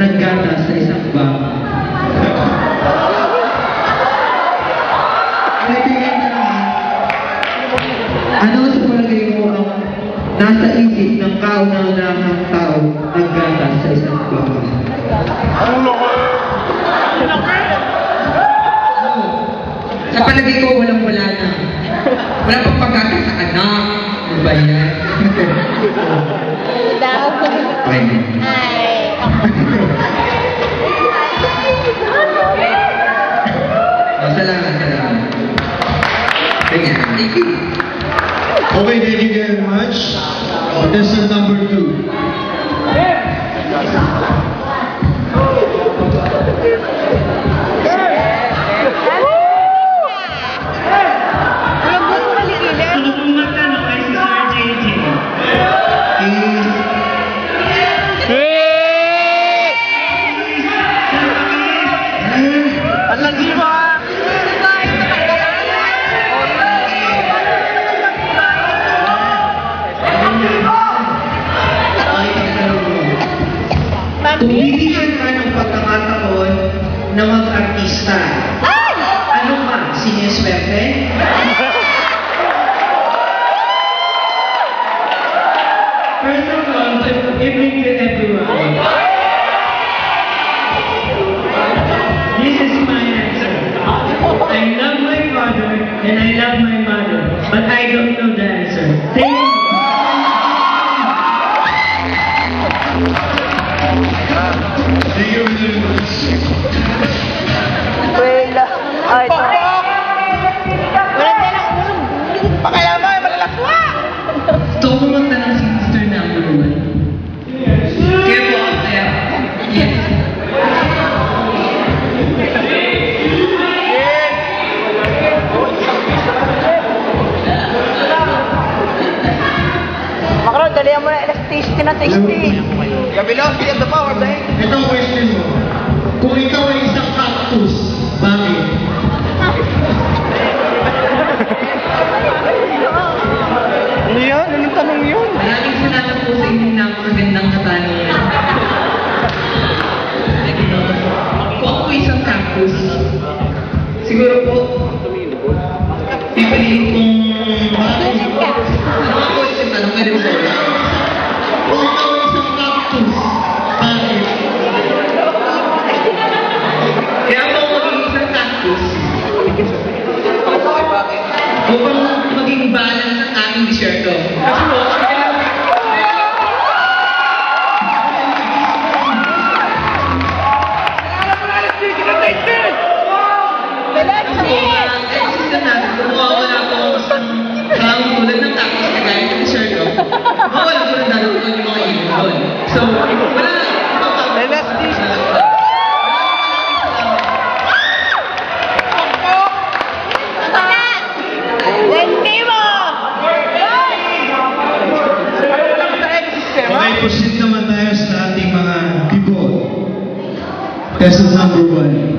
naggatas sa isang baka. Kaibigan na naman, ano sa palagay mo ang nasa isip ng kauna-unahang tao naggatas sa isang baka? Sa palagay ko, walang-wala na. Wala pang pagkakit sa anak. Ano ba yan? Okay. Salamat. Thank you. Okay, thank you very much. Contestant number 2. Bibigyan ka ng pagkakataon na mag-artista. Ano ba? Sineswerte? First of all, good evening to everyone. This is my answer. I love my father and I love my mother, but I don't know the answer. Thank you. Thank you very much. Wala. Ay, ito. Wala tayo lang. Pakalaman, malalaswa! Gusto ko magtanong si Mr. Number 1. Kaya po ako kaya. Yes. Makro, dalihan mo na elasticity na tasty. Velocity of the power, babe. Ito ang question mo. Kung ikaw ay isang cactus, bakit? Ano yan? Anong tanong yun? Maraming salamat po sa inyong napakagandang katanungan. Kung ako isang cactus, siguro po, pipiliin kong ano ako isang tanong ka rin po. Kung ikaw ay isang cactus, bakit? Kaya ako maging isang cactus upang maging balance ang aking disyerto. Kasi po, mawawala po ako sa tulad ng cactus na gaya ng disyerto. Mawawala po rin darating yung mga ibon doon. So, wala na. Okay, proceed naman tayo sa ating mga people. Contestant number 1.